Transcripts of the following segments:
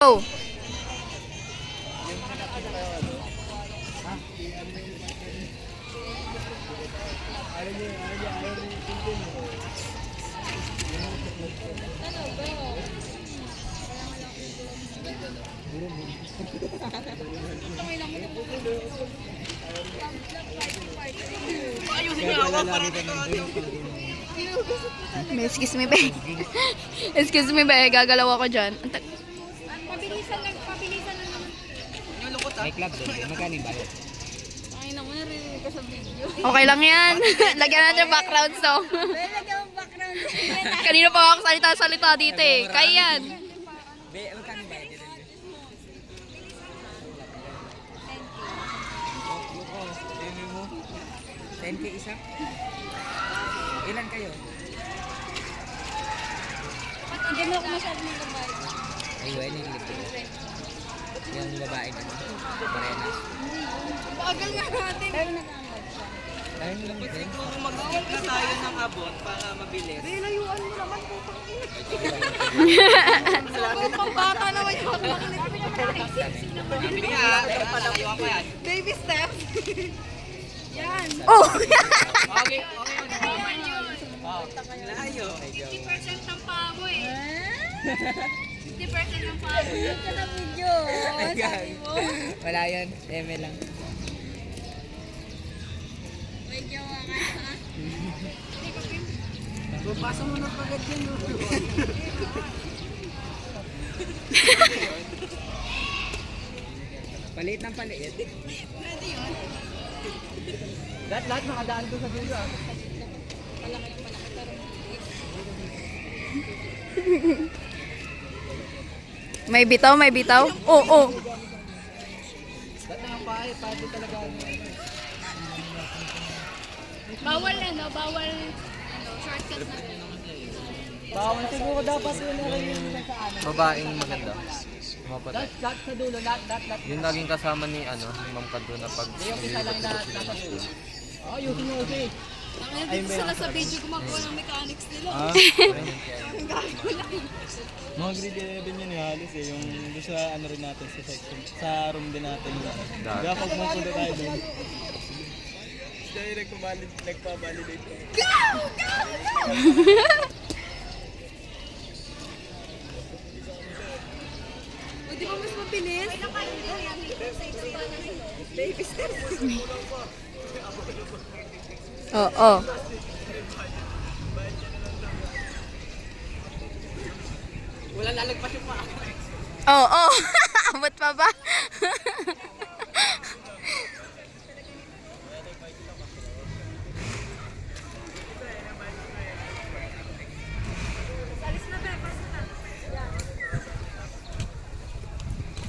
Oh. Excuse me, be. Excuse me, be. Gagalaw ako dyan. Pabilisan lang naman. May club din. Magkano yung bayad? Ay naman, narinig ka sa video. Okay lang yan. Lagyan natin yung background song. Lagyan mo background. Kanina pa ako salita dito eh. Kaya yan. Be, magkano yung bayad? Yuko, 10K isa? Ilan kayo? Hindi mo ako masyado magbabayad. Ayun, nililig ko. Yung babae na. Morena. Bagal nga natin. Pero nag-aangad siya. Ayun lang din. Mag-skip na tayo ng abot para mabilis. Layuan mo naman po pang pambata naman yung Hindi ah, palayo ako yan. baby steps. Yan. Oh! Okay, layo. 50% ng pamo eh. 50% ng pamo. Yan ka na video. Sabi mo. Wala yun. Eme lang. May jowa ka ha? Pasa mo na pagad yan. Paliit ng paliit. Lahat nakadaan ko sa dulo ah. May bitaw, may bitaw. Oh, oh. Lahat ng pahay, pati talaga. Bawal bawal shortcut na. Bawal siguro dapat yun na rin yung sa ano. Babaeng maganda. Mapatay. Lahat sa dulo, lahat. Yung naging kasama ni ni Ma'am Kado na pag Yung isa lang lahat nasa dulo. Oh, yung sinusi. Ang dito sila sa video gumagawa ng mechanics nila. Mga grade 11 yun halos eh, yung doon sa ano rin natin sa section, sa room din natin. Kaya pag mapunta tayo doon. Siya yung nagpa-validate. O di ba mas mabilis? Baby steps. Oh, oh. Wala lalagpas yung paa. Oh, oh. Abot pa ba?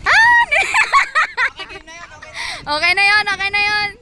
Ah! Okay na yun, okay na yun.